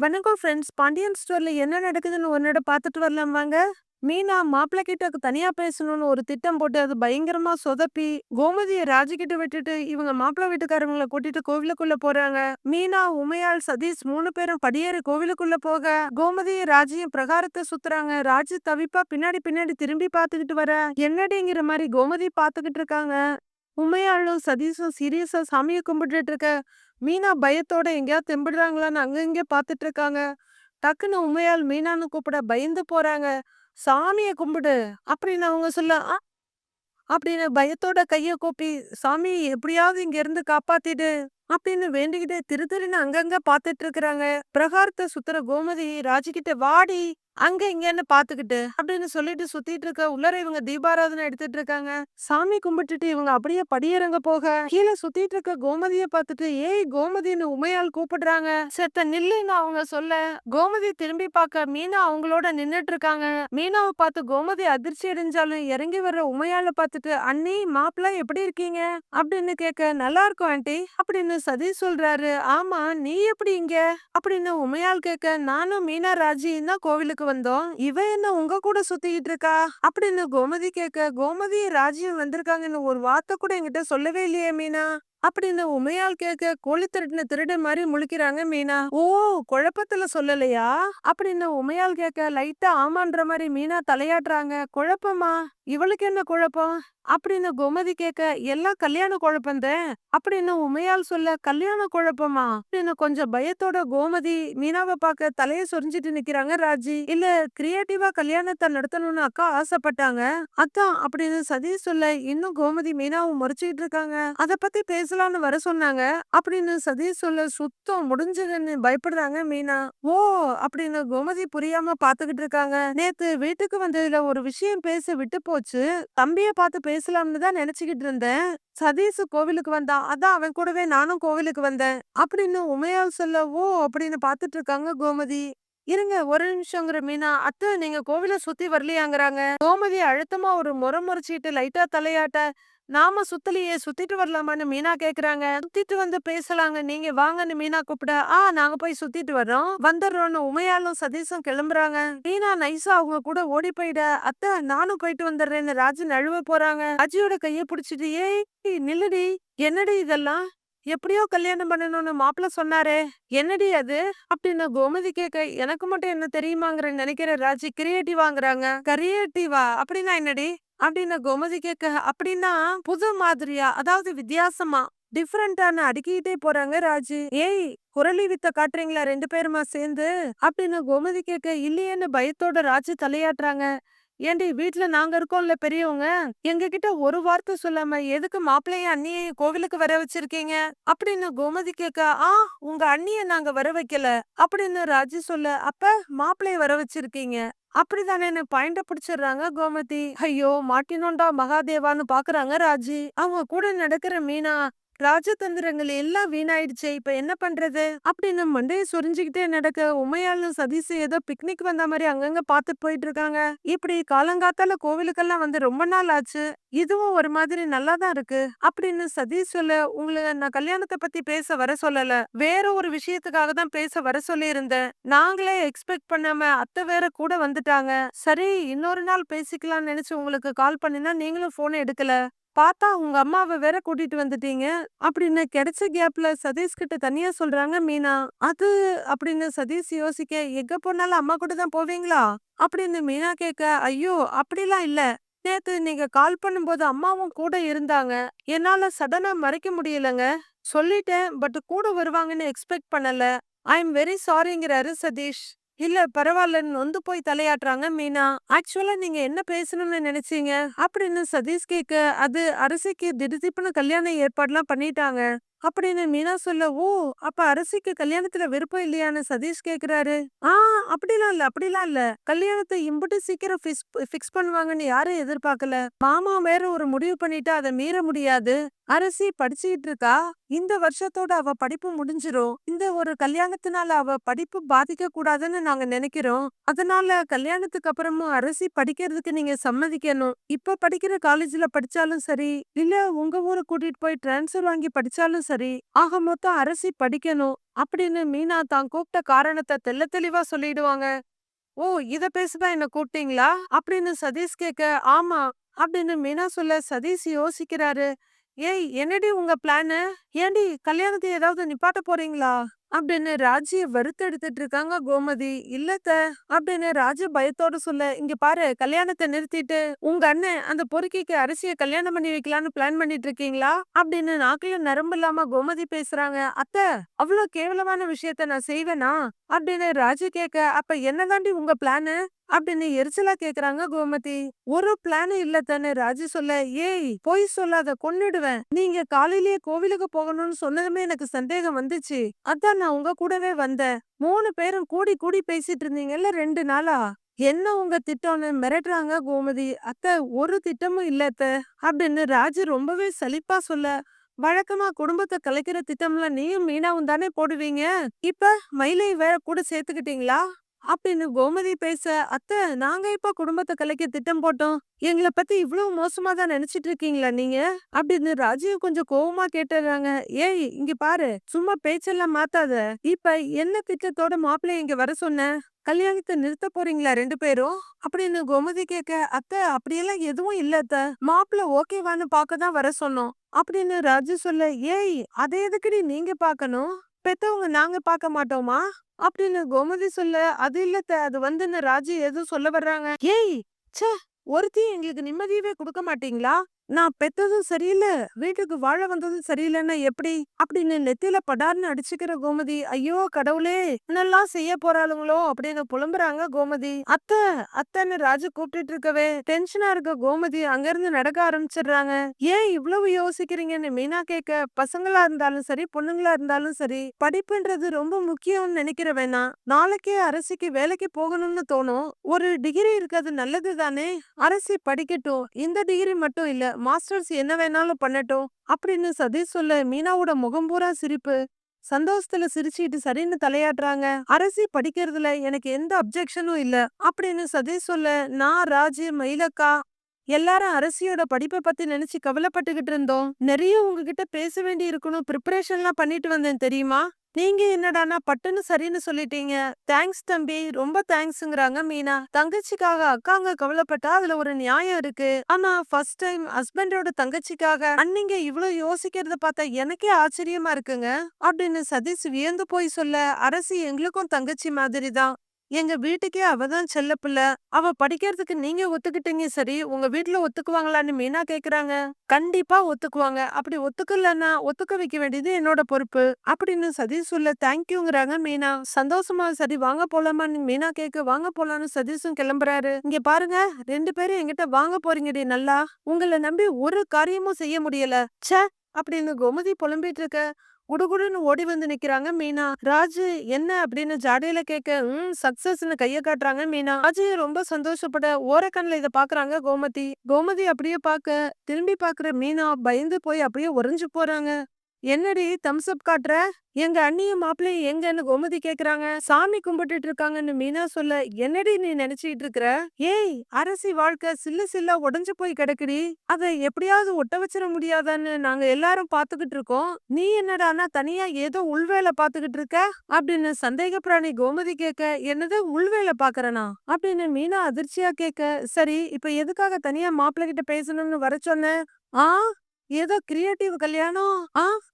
வணக்கம் ஃப்ரெண்ட்ஸ். பாண்டியன் ஸ்டோர்ல என்ன நடக்குதுன்னு ஒரு நட பார்த்துட்டு வரலாம் வாங்க. மீனா மாப்பிள்ளை கிட்ட தனியா பேசணும்னு ஒரு திட்டம் போட்டு அது பயங்கரமா சொதப்பி கோமதியை ராஜுகிட்ட விட்டுட்டு இவங்க மாப்பிள்ளை வீட்டுக்காரங்களை கூட்டிட்டு கோவிலுக்குள்ள போறாங்க. மீனா, உமையாள், சதீஷ் 3 பேரும் படியேறி கோவிலுக்குள்ள போக கோமதியும் ராஜியும் பிரகாரத்தை சுத்துறாங்க. ராஜு தவிப்பா பின்னாடி பின்னாடி திரும்பி பார்த்துக்கிட்டு வர என்னடிங்கிற மாதிரி கோமதி பார்த்துக்கிட்டு இருக்காங்க. உமையாளும் சதீஷும் சீரியஸா சாமியை கும்பிட்டுட்டு இருக்க மீனா பயத்தோட எங்கேயாவது தெம்பிடுறாங்களான்னு அங்க இங்க பாத்துட்டு இருக்காங்க. டக்குன்னு உமையாள் மீனான்னு கூப்பிட பயந்து போறாங்க. சாமியை கும்பிடு அப்படின்னு அவங்க சொல்ல அப்படின்னு பயத்தோட கைய கூப்பி சாமி எப்படியாவது இங்க இருந்து காப்பாத்திடு அப்படின்னு வேண்டிக்கிட்டு திரு திருன்னு அங்கங்க பாத்துட்டு இருக்கிறாங்க. பிரகாரத்தை சுத்துற கோமதி ராஜிக்கிட்ட வாடி அங்க இங்கன்னு பாத்துக்கிட்டு அப்படின்னு சொல்லிட்டு சுத்திட்டு இருக்க உள்ளர இவங்க தீபாராதனை எடுத்துட்டு இருக்காங்க. சாமி கும்பிட்டுட்டு இவங்க அப்படியே படியறங்க போக கீழே சுத்திட்டு இருக்க கோமதிய பார்த்துட்டு ஏய் கோமதின்னு உமையால் கூப்பிடுறாங்க. செத்த நில்லுன்னு அவங்க சொல்ல கோமதி திரும்பி பார்க்க மீனா அவங்களோட நின்னுட்டு இருக்காங்க. மீனாவை பார்த்து கோமதி அதிர்ச்சி அடைஞ்சாலும் இறங்கி வர்ற உமையால பார்த்துட்டு அண்ணி மாப்பிள்ள எப்படி இருக்கீங்க அப்படின்னு கேட்க நல்லா இருக்கும் ஆண்டி அப்படின்னு சதீஷ் சொல்றாரு. ஆமா நீ எப்படி இங்க அப்படின்னு உமையால் கேட்க நானும் மீனா ராஜியும் தான் கோவிலுக்கு வந்தோம். இவ என்ன உங்க கூட சுத்திக்கிட்டு இருக்கா அப்படின்னு கோமதி கேட்க கோமதி ராஜியும் வந்திருக்காங்கன்னு ஒரு வார்த்தை கூட என்கிட்ட சொல்லவே இல்லையே மீனா அப்படின்னு உமையால் கேட்க கோழி திருடின திருடன் மாதிரி முழிக்கிறாங்க மீனா. ஓ, குழப்பத்துல சொல்லலையா அப்படின்னு உமையால் கேட்க லைட்டா ஆமான்ற மாதிரி மீனா தலையாட்டுறாங்க. குழப்பமா? இவளுக்கு என்ன குழப்பம் அப்படின்னு கோமதி கேட்க எல்லாம் கல்யாண குழப்பம்தான் அப்படின்னு உமையால் சொல்ல கல்யாண குழப்பமா அப்படின்னு கொஞ்சம் பயத்தோட கோமதி மீனாவை பார்க்க தலைய சொரிஞ்சிட்டு நிக்கிறாங்க. ராஜி இல்ல கிரியேட்டிவா கல்யாணத்தை நடத்தணும்னு அக்கா ஆசைப்பட்டாங்க அதான் அப்படின்னு சதீஷ் சொல்ல இன்னும் கோமதி மீனாவை முறைச்சிட்டு இருக்காங்க. அத பத்தி பேசலாம்னு வர சொன்னாங்க அப்படின்னு சதீஷ் சொல்ல சுத்தம் முடிஞ்சதுன்னு பயப்படுறாங்க மீனா. ஓ அப்படின்னு கோமதி புரியாம பாத்துக்கிட்டு இருக்காங்க. நேத்து வீட்டுக்கு வந்ததுல ஒரு விஷயம் பேச விட்டு போச்சு. தம்பிய பார்த்து பேசலாம்னு தான் நினைச்சுக்கிட்டு இருந்தேன். சதீஷ் கோவிலுக்கு வந்தான், அதான் அவன் கூடவே நானும் கோவிலுக்கு வந்தேன் அப்படின்னு உமையால் சொல்ல ஓ அப்படின்னு பாத்துட்டு இருக்காங்க கோமதி. இருங்க ஒரு நிமிஷங்கிற மீனா அத்தை நீங்க கோவில சுத்தி வரலையாங்கிறாங்க. கோமதி அழுத்தமா ஒரு முறைச்சிட்டு லைட்டா தலையாட்ட நாம சுத்தலையே சுத்திட்டு வரலாமான்னு மீனா கேக்குறாங்க. சுத்திட்டு வந்து பேசலாங்க நீங்க வாங்கன்னு மீனா கூப்பிட நாங்க போய் சுத்திட்டு வர்றோம் வந்துடுறோம்னு உமையாலும் சதீஷும் கிளம்புறாங்க. மீனா நைஸா அவங்க கூட ஓடி போயிட அத்தை நானும் போயிட்டு வந்துடுறேன்னு ராஜு நழுவ போறாங்க. ராஜியோட கைய புடிச்சிட்டு ஏய் நில்லுடி என்னடி இதெல்லாம் எப்படியோ கல்யாணம் பண்ணணும்னு மாப்பிள்ள சொன்னாரே என்னடி அது அப்படின்னு கோமதி கேட்க எனக்கு மட்டும் என்ன தெரியுமாங்கிற நினைக்கிற ராஜி கிரியேட்டிவாங்கிறாங்க. கிரியேட்டிவா அப்படின்னா என்னடி அப்படின்னு கோமதி கேட்க அப்படின்னா புது மாதிரியா அதாவது வித்தியாசமா டிஃபரெண்டான அடுக்கிட்டே போறாங்க ராஜு. ஏய் குரலி வித்த காட்டுறீங்களா 2 பேருமா சேர்ந்து அப்படின்னு கோமதி கேட்க இல்லையேன்னு பயத்தோட ராஜு தலையாட்டுறாங்க. ஏண்டி வீட்டுல நாங்க இருக்கோம்ல பெரியவங்க எங்க கிட்ட ஒரு வார்த்தை சொல்லாம எதுக்கு மாப்பிள்ளைய அண்ணியை கோவிலுக்கு வர வச்சிருக்கீங்க அப்படின்னு கோமதி கேட்க உங்க அண்ணிய நாங்க வர வைக்கல அப்படின்னு ராஜு சொல்ல அப்ப மாப்பிள்ளைய வர வச்சிருக்கீங்க அப்படிதானே பாயிண்ட பிடிச்சிடுறாங்க கோமதி. ஐயோ மாட்டினோண்டா மகாதேவான்னு பாக்குறாங்க ராஜி. அவங்க கூட நடக்கிற மீனா ராஜதந்திரங்கள் எல்லாம் வீணாயிடுச்சே இப்ப என்ன பண்றது அப்படின்னு மண்டைய சொரிஞ்சுக்கிட்டே நடக்க உமையாளும் சதீஷ் ஏதோ பிக்னிக் வந்த மாதிரி அங்கங்க பாத்துட்டு போயிட்டு இருக்காங்க. இப்படி காலங்காத்தால கோவிலுக்கெல்லாம் வந்து ரொம்ப நாள் ஆச்சு, இதுவும் ஒரு மாதிரி நல்லாதான் இருக்கு அப்படின்னு சதீஷ் சொல்ல உங்களை நான் கல்யாணத்தை பத்தி பேச வர சொல்லல வேற ஒரு விஷயத்துக்காக தான் பேச வர சொல்லி இருந்தேன். நாங்களே எக்ஸ்பெக்ட் பண்ணாம அத்தை வேற கூட வந்துட்டாங்க. சரி இன்னொரு நாள் பேசிக்கலாம்னு நினைச்சு உங்களுக்கு கால் பண்ணினா நீங்களும் போன் எடுக்கல. பார்த்தா உங்க அம்மாவை வேற கூட்டிட்டு வந்துட்டீங்க அப்படின்னு கிடைச்ச கேப்ல சதீஷ் கிட்ட தனியா சொல்றாங்க மீனா. அது அப்படின்னு சதீஷ் யோசிக்க எங்க போனாலும் அம்மா கூட தான் போவீங்களா அப்படின்னு மீனா கேட்க ஐயோ அப்படிலாம் இல்ல, நேத்து நீங்க கால் பண்ணும்போது அம்மாவும் கூட இருந்தாங்க, என்னால சடனா மறைக்க முடியலங்க சொல்லிட்டேன், பட் கூட வருவாங்கன்னு எக்ஸ்பெக்ட் பண்ணல. ஐ எம் வெரி சாரிங்கிறாரு சதீஷ். இல்ல பரவாயில்லன்னு நொந்து போய் தலையாட்டுறாங்க மீனா. ஆக்சுவலா நீங்க என்ன பேசணும்னு நினைச்சீங்க அப்படின்னு சதீஷ் கேட்க அது அரசிக்கு திடுதிப்புன்னு கல்யாண ஏற்பாடுலாம் பண்ணிட்டாங்க அப்படின்னு மீனா சொல்ல ஓ அப்ப அரசிக்கு கல்யாணத்துல விருப்பம் இல்லையான்னு சதீஷ் கேக்குறாரு. ஆ அப்படிலாம் இல்ல கல்யாணத்தை இம்புட்டு சீக்கிரம் ஃபிக்ஸ் பண்ணுவாங்கன்னு யாரும் எதிர்பார்க்கல. மாமா வேற ஒரு முடிவு பண்ணிட்டா அதை மீற முடியாது. அரசி படிச்சுக்கிட்டு இருக்கா, இந்த வருஷத்தோட அவ படிப்பு முடிஞ்சிரும். இந்த ஒரு கல்யாணத்தினால அவ படிப்பு பாதிக்க கூடாதுன்னு நாங்க நினைக்கிறோம். அதனால கல்யாணத்துக்கு அப்புறமும் அரசி படிக்கிறதுக்கு நீங்க சம்மதிக்கணும். இப்ப படிக்கிற காலேஜ்ல படிச்சாலும் சரி இல்ல உங்க ஊரை கூட்டிட்டு போய் டிரான்ஸ்ஃபர் வாங்கி படிச்சாலும் சரி. ஆக மொத்தம் அரசி படிக்கணும் அப்படின்னு மீனா தான் கூப்பிட்ட காரணத்த தெள்ளத் தெளிவா சொல்லிடுவாங்க. ஓ! இத பேசதான் என்ன கூப்பிட்டீங்களா? அப்படின்னு சதீஷ் கேட்க, ஆமா. அப்படின்னு மீனா சொல்ல சதீஷ் யோசிக்கிறாரு. ஏய் என்னடி உங்க பிளானு? ஏன்டி கல்யாணத்த ஏதாவது நிப்பாட்ட போறீங்களா? அப்படின்னு ராஜிய வறுத்தெடுத்துட்டு இருக்காங்க கோமதி. இல்ல அத்த அப்படின்னு ராஜு பயத்தோட சொல்ல, இங்க பாரு கல்யாணத்த நிறுத்திட்டு உங்க அண்ணன் அந்த பொறுக்கிக்கு அரசிய கல்யாணம் பண்ணி வைக்கலான்னு பிளான் பண்ணிட்டு இருக்கீங்களா? அப்படின்னு நாக்குல நரம்பு இல்லாம கோமதி பேசுறாங்க. அத்த அவ்ளோ கேவலமான விஷயத்த நான் செய்வேனா? அப்படின்னு ராஜு கேட்க, அப்ப என்னதாண்டி உங்க பிளானு? அப்படின்னு எரிச்சலா கேக்குறாங்க கோமதி. ஒரு பிளான் இல்ல தானே ராஜு சொல்ல, ஏய் பொய் சொல்லாத கொன்னுடுவேன். நீங்க காலையிலேயே கோவிலுக்கு போகணும்னு சொன்னதுமே எனக்கு சந்தேகம் வந்துச்சு. அதான் நான் உங்க கூடவே வந்தேன். 3 பேரும் கூடி கூடி பேசிட்டு இருந்தீங்கல்ல 2 நாளா. என்ன உங்க திட்டம்னு மிரட்டுறாங்க கோமதி. அத்த ஒரு திட்டமும் இல்ல அத்த அப்படின்னு ராஜு ரொம்பவே சலிப்பா சொல்ல, வழக்கமா குடும்பத்தை கலைக்கிற திட்டம்லாம் நீயும் மீனாவும் தானே போடுவீங்க. இப்ப மயிலை வேற கூட சேர்த்துக்கிட்டீங்களா? அப்படின்னு கோமதி பேச, அத்த நாங்க இப்ப குடும்பத்தை கலைக்க திட்டம் போட்டோம். எங்களை பத்தி இவ்வளவு மோசமா தான் நினைச்சிட்டு இருக்கீங்களா நீங்க? அப்படின்னு ராஜீவ் கொஞ்சம் கோவமா கேட்டுறாங்க. ஏய் இங்க பாரு சும்மா பேச்செல்லாம் மாத்தாத. இப்ப என்ன திட்டத்தோட மாப்பிள்ளைய இங்க வர சொன்ன? கல்யாணத்தை நிறுத்த போறீங்களா 2 பேரும்? அப்படின்னு கோமதி கேட்க, அத்த அப்படியெல்லாம் எதுவும் இல்ல அத்த. மாப்பிள்ளை ஓகேவான்னு பார்க்க தான் வர சொன்னோம். அப்படின்னு ராஜு சொல்ல, ஏய் அதை எதுக்குடி நீங்க பார்க்கணும்? பெத்தவங்க நாங்க பார்க்க மாட்டோமா? அப்படின்னு கோமதி சொல்ல, அது இல்லத்த அது வந்துன்னு ராஜு ஏதோ சொல்ல வர்றாங்க. ஏய் ச்சே ஒருத்தி எங்களுக்கு நிம்மதியவே கொடுக்க மாட்டீங்களா? நான் பெத்ததும் சரியில்ல வீட்டுக்கு வாழ வந்ததும் சரியில்லைன்னா எப்படி? அப்படின்னு நெத்தியில படார்னு அடிச்சுக்கிற கோமதி, ஐயோ கடவுளே என்னெல்லாம் செய்ய போறாளுங்களோ அப்படின்னு புலம்புறாங்க கோமதி. அத்த அத்தன்னு ராஜு கூப்பிட்டு இருக்கவே டென்ஷனா இருக்க கோமதி அங்க இருந்து நடக்க ஆரம்பிச்சிடுறாங்க. ஏன் இவ்வளவு யோசிக்கிறீங்கன்னு மீனா கேட்க, பசங்களா இருந்தாலும் சரி பொண்ணுங்களா இருந்தாலும் சரி படிப்புன்றது ரொம்ப முக்கியம்னு நினைக்கிற வேணா. நாளைக்கே அரசிக்கு வேலைக்கு போகணும்னு தோணும். ஒரு டிகிரி இருக்கிறது நல்லது தானே. அரசி படிக்கட்டும். இந்த டிகிரி மட்டும் இல்ல மாஸ்டர்ஸ் என்ன வேணாலும் பண்ணட்டும் அப்படின்னு சதீஷ் சொல்ல, மீனாவோட முகம் பூரா சிரிப்பு. சந்தோஷத்துல சிரிச்சுட்டு சரின்னு தலையாட்டுறாங்க. அரசி படிக்கிறதுல எனக்கு எந்த அப்செக்ஷனும் இல்ல அப்படின்னு சதீஷ் சொல்ல, நான் ராஜு மயிலக்கா எல்லாரும் அரசியோட படிப்பை பத்தி நினைச்சு கவலைப்பட்டுகிட்டு இருந்தோம். நிறைய உங்ககிட்ட பேச வேண்டி இருக்கணும் ப்ரிப்பரேஷன்லாம் பண்ணிட்டு வந்தேன் தெரியுமா? நீங்க என்னடானா பட்டுன்னு சரின்னு சொல்லிட்டீங்க. தேங்க்ஸ் தம்பி ரொம்ப தேங்க்ஸ்ங்கறாங்க மீனா. தங்கச்சிக்காக அக்காங்க கவலைப்பட்டா அதுல ஒரு நியாயம் இருக்கு. ஆனா ஃபர்ஸ்ட் டைம் ஹஸ்பண்டோட தங்கச்சிக்காக அன்னிங்க இவ்ளோ யோசிக்கிறத பார்த்தா எனக்கே ஆச்சரியமா இருக்குங்க. அப்படின்னு சதீஷ் வியந்து போய் சொல்ல, அரசி எங்களுக்கும் தங்கச்சி மாதிரி தான். எங்க வீட்டுக்கே அவதான் செல்லப்பிள்ளை. அவ படிக்கிறதுக்கு நீங்க ஒத்துக்கிட்டீங்க சரி, உங்க வீட்ல ஒத்துக்குவாங்களான்னு மீனா கேக்குறாங்க. கண்டிப்பா ஒத்துக்குவாங்க. அப்படி ஒத்துக்கலன்னா ஒத்துக்க வைக்க வேண்டியது என்னோட பொறுப்பு அப்படின்னு சதீஷ் சொல்ல, தேங்க்யூங்கிறாங்க மீனா. சந்தோஷமா சரி வாங்க போலாமான்னு மீனா கேக்க, வாங்க போலான்னு சதீஷும் கிளம்புறாரு. இங்க பாருங்க 2 பேரும் என்கிட்ட வாங்க போறீங்கடி நல்லா. உங்களை நம்பி ஒரு காரியமும் செய்ய முடியல. ச்சே அப்படின்னு கோமதி புலம்பிட்டு இருக்க, குடுகுடுன்னு ஓடி வந்து நிக்கிறாங்க மீனா. ராஜு என்ன அப்படின்னு ஜாடையில கேட்க, சக்சஸ்னு கைய காட்டுறாங்க மீனா. ராஜு ரொம்ப சந்தோஷப்பட ஓரக்கண்ணுல இத பாக்குறாங்க கோமதி. கோமதி அப்படியே பாக்க திரும்பி பாக்குற மீனா பயந்து போய் அப்படியே உறைஞ்சு போறாங்க. என்னடி தம்ஸ் அப் காட்டுற? எங்க அண்ணியும் மாப்பிள்ளையும் எங்கன்னு கோமதி கேக்குறாங்க. சாமி கும்பிட்டுட்டு இருக்காங்கன்னு மீனா சொல்ல, என்னடி நீ நினைச்சிட்டு இருக்கிற? ஏய் அரசி வாழ்க்கை சில்லு சில்லா உடைஞ்சு போய் கிடக்குடி. அதை எப்படியாவது ஒட்ட வச்சிட முடியாதான்னு நாங்க எல்லாரும் பாத்துக்கிட்டு இருக்கோம். நீ என்னடானா தனியா ஏதோ உள்வேலை பாத்துக்கிட்டு இருக்க அப்படின்னு சந்தேக பிராணி கோமதி கேட்க, என்னது உள்வேலை பாக்குறனா அப்படின்னு மீனா அதிர்ச்சியா கேட்க, சரி இப்ப எதுக்காக தனியா மாப்பிள்ளை கிட்ட பேசணும்னு வர சொன்ன? ஆ ஏதோ கிரியேட்டிவ் கல்யாணம்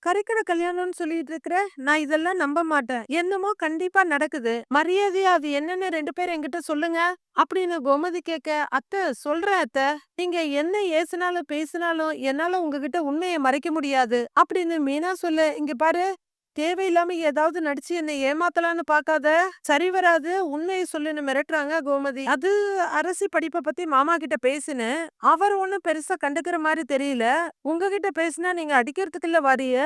கறிக்கடை கல்யாணம்னு சொல்லிட்டு இருக்கிற. நான் இதெல்லாம் நம்ப மாட்டேன். என்னமோ கண்டிப்பா நடக்குது. மரியாதையா அது என்னன்னு 2 பேரும் என்கிட்ட சொல்லுங்க அப்படின்னு கோமதி கேட்க, அத்தை சொல்றேன் அத்தை. நீங்க என்ன ஏசுனாலும் பேசினாலும் என்னால உங்ககிட்ட உண்மையை மறைக்க முடியாது அப்படின்னு மீனா சொல்ல, இங்க பாரு தேவையில்லாம ஏதாவது நடிச்சு என்னை ஏமாத்தலான்னு பாக்காத. சரி வராது உண்மையை சொல்லுன்னு மிரட்டுறாங்க கோமதி. அது அரசி படிப்பை பத்தி மாமா கிட்ட பேசினேன். அவர் ஒண்ணும் பெருசா கண்டுக்கிற மாதிரி தெரியல. உங்ககிட்ட பேசினா நீங்க அடிக்கிறதுக்குள்ள வாரிய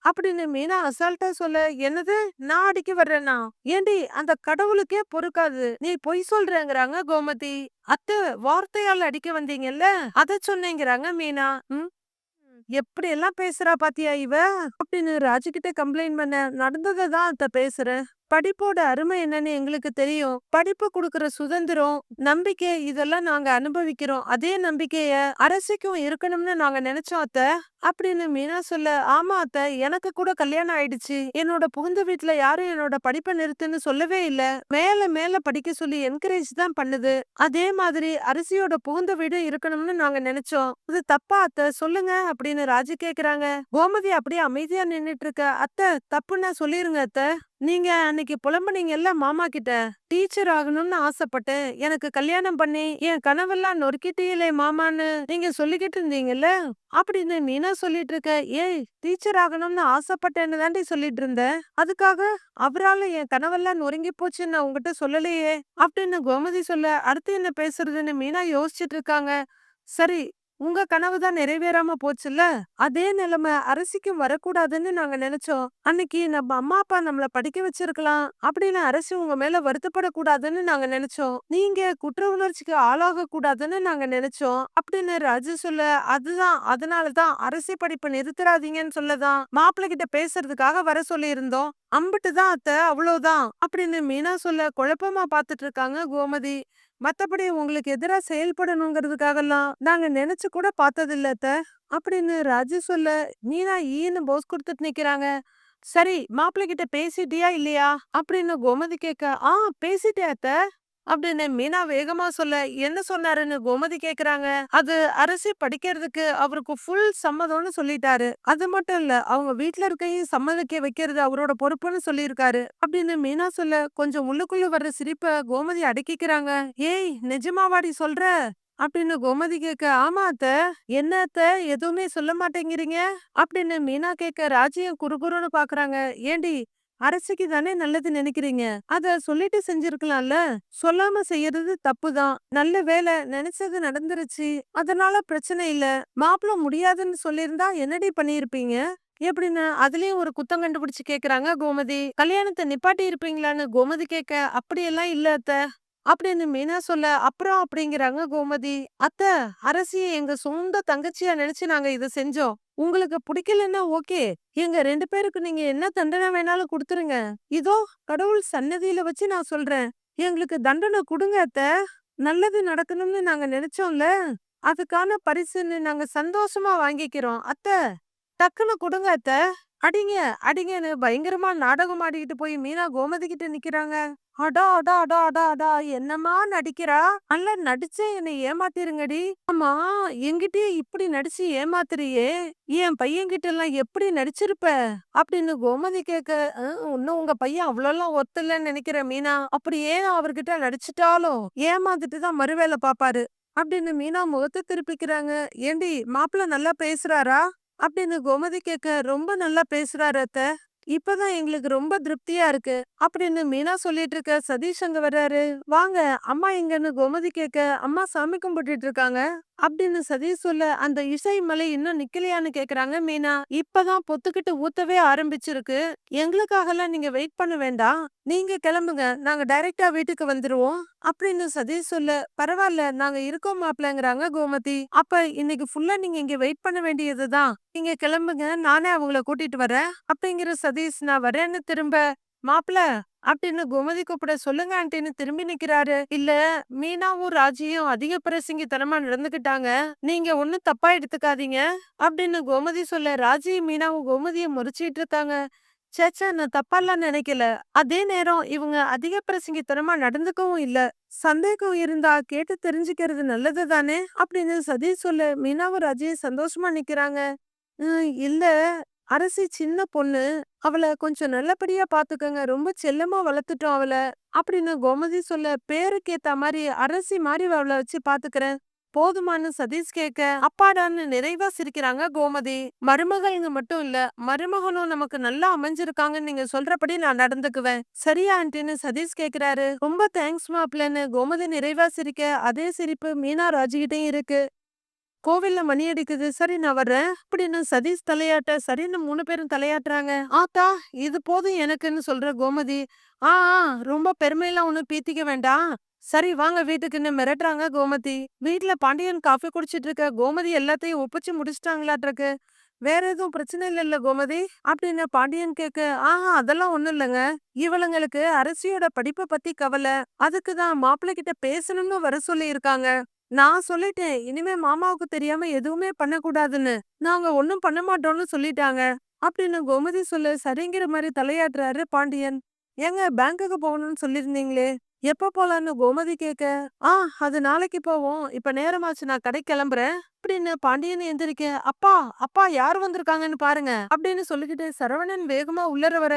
அப்படின்னு மீனா அசால்ட்டா சொல்ல, என்னது நான் அடிக்க வர்றேன்னா? ஏண்டி அந்த கடவுளுக்கே பொறுக்காது நீ பொய் சொல்றேங்கிறாங்க கோமதி. அத்தை வார்த்தையால அடிக்க வந்தீங்கல்ல அத சொன்னேங்கிறாங்க மீனா. எப்படி எல்லாம் பேசுறா பாத்தியா இவ அப்படின்னு ராஜு கிட்ட கம்ப்ளைண்ட் பண்ண, நடந்ததை தான் அத்த பேசுறேன். படிப்போட அருமை என்னன்னு எங்களுக்கு தெரியும். படிப்பு கொடுக்கற சுதந்திரம் நம்பிக்கை இதெல்லாம் நாங்க அனுபவிக்கிறோம். அதே நம்பிக்கைய அரசுக்கும் இருக்கணும்னு நாங்க நினைச்சோம் அத்த. அப்படின்னு மீனா சொல்ல, "ஆமா அத்த, எனக்கு கூட கல்யாணம் ஆயிடுச்சு. என்னோட புகுந்த வீட்ல யாரும் என்னோட படிப்ப நிறுத்துன்னு சொல்லவே இல்ல. மேல மேல படிக்க சொல்லி என்கரேஜ் தான் பண்ணுது. அதே மாதிரி அரிசியோட புகுந்த வீடும் இருக்கணும்னு நாங்க நெனச்சோம். இது தப்பா அத்த? சொல்லுங்க" அப்படின்னு ராஜி கேக்குறாங்க. கோமதி அப்படியே அமைதியா நின்னுட்டு இருக்க. "அத்த, தப்புன்னா சொல்லிருங்க அத்த. நீங்க அன்னைக்கு புலம்புனீங்கல்ல மாமா கிட்ட. டீச்சர் ஆகணும்னு ஆசைப்பட்டேன். எனக்கு கல்யாணம் பண்ணி என் கனவெல்லாம் நொறுக்கிட்டீங்களே மாமான்னு நீங்க சொல்லிக்கிட்டு இருந்தீங்கல்ல" அப்படின்னு மீனா சொல்லிட்டு இருக்க. "ஏய், டீச்சர் ஆகணும்னு ஆசைப்பட்டேன்னு தாண்டி சொல்லிட்டு இருந்தேன். அதுக்காக அவரால என் கனவெல்லாம் நொறுங்கி போச்சுன்னு நான் உங்ககிட்ட சொல்லலையே" அப்படின்னு கோமதி சொல்ல, அடுத்து என்ன பேசுறதுன்னு மீனா யோசிச்சுட்டு இருக்காங்க. சரி, உங்க கனவு தான் நிறைவேறாம போச்சுல்ல. அதே நிலைமை அரசிக்கும் வரக்கூடாதுன்னு நாங்க நினைச்சோம். அன்னைக்கு நம்ம அம்மா அப்பா நம்மள படிக்க வச்சிருக்கலாம் அப்படின்னு அரசு உங்க மேல வருத்தப்படக்கூடாதுன்னு நாங்க நினைச்சோம். நீங்க குற்ற உணர்ச்சிக்கு ஆளாக கூடாதுன்னு நாங்க நினைச்சோம் அப்படின்னு ராஜு சொல்ல, அதுதான் அதனாலதான் அரசி படிப்பு நிறுத்துறாதீங்கன்னு சொல்லதான் மாப்பிள்ளை கிட்ட பேசுறதுக்காக வர சொல்லி இருந்தோம். அம்பிட்டு தான் அத்த, அவ்வளவுதான் அப்படின்னு மீனா சொல்ல, குழப்பமா பாத்துட்டு இருக்காங்க கோமதி. மத்தபடி உங்களுக்கு எதிரா செயல்படணுங்கிறதுக்காகலாம் நாங்க நெனச்சு கூட பார்த்ததில்ல அத்த. அப்படின்னு ராஜு சொல்ல, மீனா ஈன்னு போஸ் குடுத்துட்டு நிக்கிறாங்க. சரி, மாப்பிள்ளை கிட்ட பேசிட்டியா இல்லையா அப்படின்னு கோமதி கேட்க, பேசிட்டேன் அத்த அப்படின்னு மீனா வேகமா சொல்ல, என்ன சொன்னாருன்னு கோமதி கேக்குறாங்க. அது அரசி படிக்கிறதுக்கு அவருக்கு ஃபுல் சம்மதம்னு சொல்லிட்டாரு. அது மட்டும் இல்ல, அவங்க வீட்ல இருக்கையும் சம்மதிக்க வைக்கிறது அவரோட பொறுப்புன்னு சொல்லியிருக்காரு அப்படின்னு மீனா சொல்ல, கொஞ்சம் உள்ளுக்குள்ள வர்ற சிரிப்ப கோமதி அடக்கிக்கிறாங்க. "ஏய், நிஜமாவாடி சொல்ற?" அப்படின்னு கோமதி கேட்க, "ஆமா அத்த." "என்ன அத்த, எதுவுமே சொல்ல மாட்டேங்கிறீங்க?" அப்படின்னு மீனா கேட்க, ராஜியும் குறுகுறுன்னு பாக்குறாங்க. "ஏண்டி, அரசிக்கு தானே நல்லது நினைக்கிறீங்க, அத சொல்லிட்டு செஞ்சிருக்கலாம்ல. சொல்லாம செய்யறது தப்புதான். நல்ல வேளை நினைச்சது நடந்துருச்சு, அதனால பிரச்சனை இல்ல. மாப்பிள முடியாதுன்னு சொல்லியிருந்தா என்னடி பண்ணியிருப்பீங்க?" எப்படின்னு அதுலயும் ஒரு குத்தம் கண்டுபிடிச்சு கேக்குறாங்க கோமதி. "கல்யாணத்தை நிப்பாட்டி இருப்பீங்களான்னு?" கோமதி கேட்க, "அப்படியெல்லாம் இல்ல அத்த" அப்படின்னு மீனா சொல்ல, "அப்புறம்?" அப்படிங்கிறாங்க கோமதி. "அத்த, அரசிய எங்க சொந்த தங்கச்சியா நினைச்சு நாங்க இத செஞ்சோம். உங்களுக்கு பிடிக்கலன்னா ஓகே. எங்க 2 பேருக்கு நீங்க என்ன தண்டனை வேணாலும் குடுத்துருங்க. இதோ கடவுள் சன்னதியில வச்சு நான் சொல்றேன். எங்களுக்கு தண்டனை குடுங்க அத்த. நல்லது நடக்கணும்னு நாங்க நினைச்சோம்ல. அதுக்கான பரிசுன்னு நாங்க சந்தோஷமா வாங்கிக்கிறோம். அத்த, டக்குன்னு குடுங்க அத்த. அடிங்க, அடிங்கன்னு பயங்கரமா நாடகம் ஆடிக்கிட்டு போய் மீனா கோமதி கிட்ட நிக்கிறாங்க. அடா அடா அடா அடா அடா, என்னம்மா நடிக்கிறா? நல்லா நடிச்சே என்னை ஏமாத்திருங்கடி. ஆமா, என்கிட்டயே இப்படி நடிச்சு ஏமாத்துறியே, என் பையன்கிட்ட எல்லாம் எப்படி நடிச்சிருப்ப அப்படின்னு கோமதி கேட்க, இன்னும் உங்க பையன் அவ்வளோலாம் ஒத்துலன்னு நினைக்கிறேன் மீனா. அப்படியே அவர்கிட்ட நடிச்சிட்டாலும் ஏமாந்துட்டு தான் மறுவேலை பாப்பாரு அப்படின்னு மீனா முகத்தை திருப்பிக்கிறாங்க. "ஏண்டி, மாப்பிள்ள நல்லா பேசுறாரா?" அப்படின்னு கோமதி கேட்க, "ரொம்ப நல்லா பேசுறாரு அத்த. இப்பதான் எங்களுக்கு ரொம்ப திருப்தியா இருக்கு" அப்படின்னு மீனா சொல்லிட்டு இருக்க. சதீஷ் அங்க வர்றாரு. "வாங்க, அம்மா எங்கன்னு?" கோமதி கேட்க, "அம்மா சாமி கும்பிட்டுட்டு இருக்காங்க" அப்படின்னு சதீஷ் சொல்ல, "அந்த இசை மலை இன்னும் நிக்கலையான்னு?" கேக்குறாங்க மீனா. "இப்பதான் பொத்துக்கிட்டு ஊத்தவே ஆரம்பிச்சிருக்கு. எங்களுக்காகலாம் நீங்க வெயிட் பண்ண வேண்டாம். நீங்க கிளம்புங்க, நாங்க டைரக்டா வீட்டுக்கு வந்துருவோம்" அப்படின்னு சதீஷ் சொல்ல, "பரவாயில்ல, நாங்க இருக்கோம் மாப்ளங்கிறாங்க கோமதி. "அப்ப இன்னைக்கு ஃபுல்லா நீங்க இங்க வெயிட் பண்ண வேண்டியதுதான். நீங்க கிளம்புங்க, நானே அவங்கள கூட்டிட்டு வரேன்" அப்படிங்கிற சதீஷ், நான் வரேன்னு திரும்ப, "மாப்ள" அப்படின்னு கோமதி கூப்பிட, "சொல்லுங்க ஆன்ட்டின்னு" திரும்பி நிக்கிறாரு. "இல்ல, மீனாவும் ராஜியும் அதிக பிரசங்கித்தனமா நடந்துக்கிட்டாங்க. நீங்க ஒண்ணும் தப்பா எடுத்துக்காதீங்க" அப்படின்னு கோமதி சொல்ல, ராஜியும் மீனாவும் கோமதிய முறைச்சிட்டு இருக்காங்க. "சேச்சே, நான் தப்பாலாம் நினைக்கல. அதே நேரம் இவங்க அதிக பிரசங்கித்தனமா நடந்துக்கவும் இல்ல. சந்தேகம் இருந்தா கேட்டு தெரிஞ்சுக்கிறது நல்லது தானே" அப்படின்னு சதீஷ் சொல்ல, மீனாவும் ராஜியும் சந்தோஷமா நிக்கிறாங்க. இல்ல, அரசி சின்ன பொண்ணு. அவள கொஞ்சம் நல்லபடியா பாத்துக்கங்க. ரொம்ப செல்லமா வளர்த்துட்டோம் அவள" அப்படின்னு கோமதி சொல்ல, "பேருக்கு ஏத்த மாரி அரசி மாரி அவள வச்சு பாத்துக்கிறேன். போதுமான்னு சதீஷ் கேட்க, அப்பாடான்னு நிறைவா சிரிக்கிறாங்க கோமதி. மருமகள்ங்க மட்டும் இல்ல, மருமகனும் நமக்கு நல்லா அமைஞ்சிருக்காங்கன்னு நீங்க சொல்றபடி நான் நடந்துக்குவேன். சரியா ஆன்ட்டின்னு சதீஷ் கேக்குறாரு. "ரொம்ப தேங்க்ஸ் மாப்ளன்னு" கோமதி நிறைவா சிரிக்க, அதே சிரிப்பு மீனா ராஜிகிட்டயும் இருக்கு. "கோவில்ல மணி அடிக்குது, சரி நான் வர்றேன்" அப்படின்னு சதீஷ் தலையாட்ட, சரின்னு 3 பேரும் தலையாட்டுறாங்க. "ஆத்தா, இது போதும் எனக்குன்னு" சொல்ற கோமதி. "ஆ ஆ, ரொம்ப பெருமையெல்லாம் ஒண்ணும் பீத்திக்க வேண்டாம். சரி வாங்க வீட்டுக்குன்னு" மிரட்டுறாங்க கோமதி. வீட்ல பாண்டியன் காஃபி குடிச்சிட்டு இருக்க. கோமதி எல்லாத்தையும் ஒப்பிச்சு முடிச்சிட்டாங்களாட்டிருக்கு. "வேற எதுவும் பிரச்சனை இல்லல்ல கோமதி?" அப்படின்னு பாண்டியன் கேட்க, அதெல்லாம் ஒண்ணும் இல்லைங்க. இவளுங்களுக்கு அரசியோட படிப்பை பத்தி கவலை. அதுக்கு தான் மாப்பிள்ளை கிட்ட பேசணும்னு வர சொல்லி இருக்காங்க" நான் சொல்லிட்டேன். இனிமே மாமாவுக்கு தெரியாம எதுவுமே பண்ணக்கூடாதுன்னு. நாங்க ஒண்ணும் பண்ண மாட்டோம்னு சொல்லிட்டாங்க. அப்படின்னு கோமதி சொல்ல சரிங்கிற மாரி தலையாட்டுறாரு பாண்டியன். ஏங்க பேங்க்குக்கு போகணும்னு சொல்லியிருந்தீங்களே! எப்ப போலான்னு கோமதி கேட்க, "ஆ அது நாளைக்கு போவோம். இப்ப நேரமாச்சு நான் கடைக்கு கிளம்புறேன்." அப்படின்னு பாண்டியன் எந்திரிக்க, "அப்பா, அப்பா யார் வந்திருக்காங்கன்னு பாருங்க." அப்படின்னு சொல்லிக்கிட்டு சரவணன் வேகமா உள்ளர வர,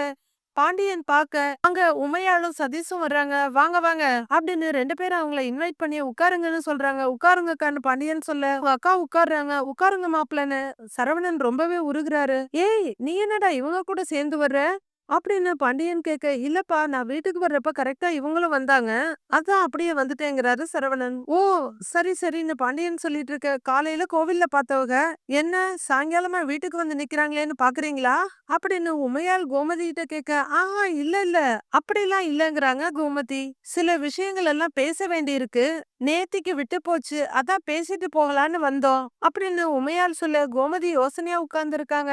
பாண்டியன் பாக்க, அங்க உமையாளும் சதீஷும் வர்றாங்க. "வாங்க, வாங்க." அப்படின்னு 2 பேரும் அவங்கள இன்வைட் பண்ணி உட்காருங்கன்னு சொல்றாங்க. "உட்காருங்கக்கான்னு" பாண்டியன் சொல்ல, அவங்க அக்கா உட்கார்றாங்க. "உட்காருங்க மாப்ளன்னு." சரவணன் ரொம்பவே உருகுறாரு. "ஏய்! நீ என்னடா இவங்க கூட சேர்ந்து வர்ற?" அப்படின்னு பாண்டியன் கேட்க, "இல்லப்பா நான் வீட்டுக்கு வர்றப்ப கரெக்ட்டா இவங்களும் வந்தாங்க. அதான் அப்படியே வந்துட்டேங்கிறாரு சரவணன்." "ஓ! சரி, சரின்னு" பாண்டியன் சொல்லிட்டு இருக்க, "காலையில கோவில்ல பார்த்தவங்க, என்ன சாயங்காலமா வீட்டுக்கு வந்து நிக்கிறாங்களேன்னு பாக்குறீங்களா?" அப்படின்னு உமையாள் கோமதி கிட்ட கேட்க, "ஆஹா இல்ல, இல்ல. அப்படிலாம் இல்லங்கிறாங்க கோமதி. சில விஷயங்கள் எல்லாம் பேச வேண்டியிருக்கு. நேத்திக்கு விட்டு போச்சு. அதான் பேசிட்டு போகலான்னு வந்தோம்." அப்படின்னு உமையாள் சொல்ல, கோமதி யோசனையா உட்கார்ந்திருக்காங்க.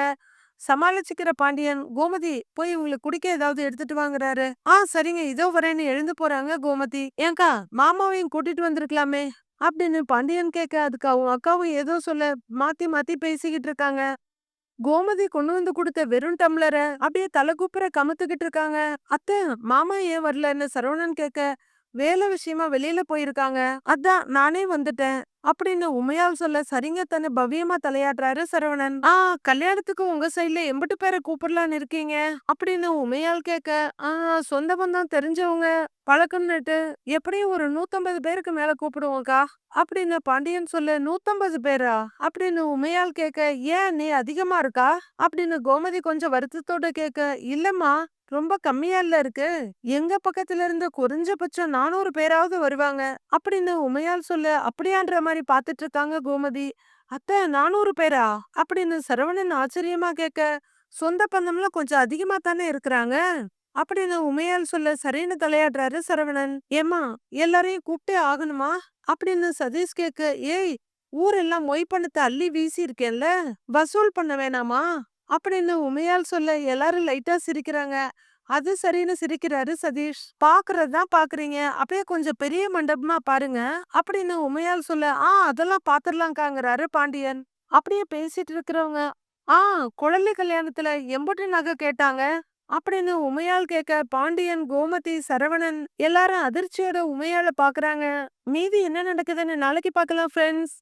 சமாளிச்சுக்கிற பாண்டியன், "கோமதி போய் இவங்களுக்கு குடிக்க ஏதாவது எடுத்துட்டு வாங்குறாரு." சரிங்க இதோ வரேன்னு எழுந்து போறாங்க கோமதி. "ஏன்க்கா மாமாவையும் கூட்டிட்டு வந்திருக்கலாமே." அப்படின்னு பாண்டியன் கேட்க, அதுக்கு அவங்க அக்காவும் ஏதோ சொல்ல மாத்தி மாத்தி பேசிக்கிட்டு இருக்காங்க. கோமதி கொண்டு வந்து குடுத்த வெறும் டம்ளர அப்படியே தலகுப்புற கமுத்துக்கிட்டு இருக்காங்க. "அத்தை, மாமா ஏன் வரலன்னு?" சரவணன் கேட்க, "வேலை விஷயமா வெளியில போயிருக்காங்க. அதான் நானே வந்துட்டேன்." அப்படின்னு உமையாள் சொல்ல, "சரிங்க அத்தைன்னு" பவ்யமா தலையாட்டுறாரு சரவணன். கல்யாணத்துக்கு உங்க சைடுல எம்புட்டு பேர கூப்பிடலான்னு இருக்கீங்க?" அப்படின்னு உமையாள் கேட்க, "ஆ சொந்த பந்தம் தெரிஞ்சவங்க பழக்கம்னுட்டு எப்படியும் ஒரு 150 பேருக்கு மேல கூப்பிடுவோம்க்கா." அப்படின்னு பாண்டியன் சொல்ல, "150 பேரா?" அப்படின்னு உமையாள் கேட்க, "ஏன் நீ அதிகமா இருக்கா?" அப்படின்னு கோமதி கொஞ்சம் வருத்தத்தோட கேட்க, "இல்லம்மா ரொம்ப கம்மியால்ல இருக்கு. எங்க பக்கத்துல இருந்து குறைஞ்சபட்சம் 400 பேராவது வருவாங்க." அப்படின்னு உமையாள் சொல்ல, அப்படியான்ற மாரி பாத்துட்டு இருக்காங்க கோமதி. "அத்தை 400 பேரா?" அப்படின்னு சரவணன் ஆச்சரியமா கேட்க, "சொந்த பந்தம்லாம் கொஞ்சம் அதிகமா தானே இருக்கிறாங்க." அப்படின்னு உமையாள் சொல்ல, சரின்னு தலையாடுறாரு சரவணன். "ஏம்மா எல்லாரையும் கூப்பிட்டே ஆகணுமா?" அப்படின்னு சதீஷ் கேட்க, "ஏய் ஊரெல்லாம் மொய் பணத்தை அள்ளி வீசி இருக்கேன்ல, வசூல் பண்ண வேணாமா?" அப்படின்னு உமையாள் சொல்ல, எல்லாரும் லைட்டா சிரிக்கிறாங்க. அது சரின்னு சிரிக்கிறாரு சதீஷ். "பாக்குறதுதான் பாக்குறீங்க. அப்படியே கொஞ்சம் பெரிய மண்டபமா பாருங்க." அப்படின்னு உமையாள் சொல்ல, அதெல்லாம் பாத்துரலாம்க்காங்கிறாரு பாண்டியன். அப்படியே பேசிட்டு இருக்கிறவங்க, "ஆ குழந்தை கல்யாணத்துல எம்புட்டு நகை கேட்டாங்க?" அப்படின்னு உமையாள் கேட்க, பாண்டியன், கோமதி, சரவணன் எல்லாரும் அதிர்ச்சியோட உமையாள பாக்குறாங்க. மீதி என்ன நடக்குதுன்னு நாளைக்கு பார்க்கலாம் ஃப்ரெண்ட்ஸ்.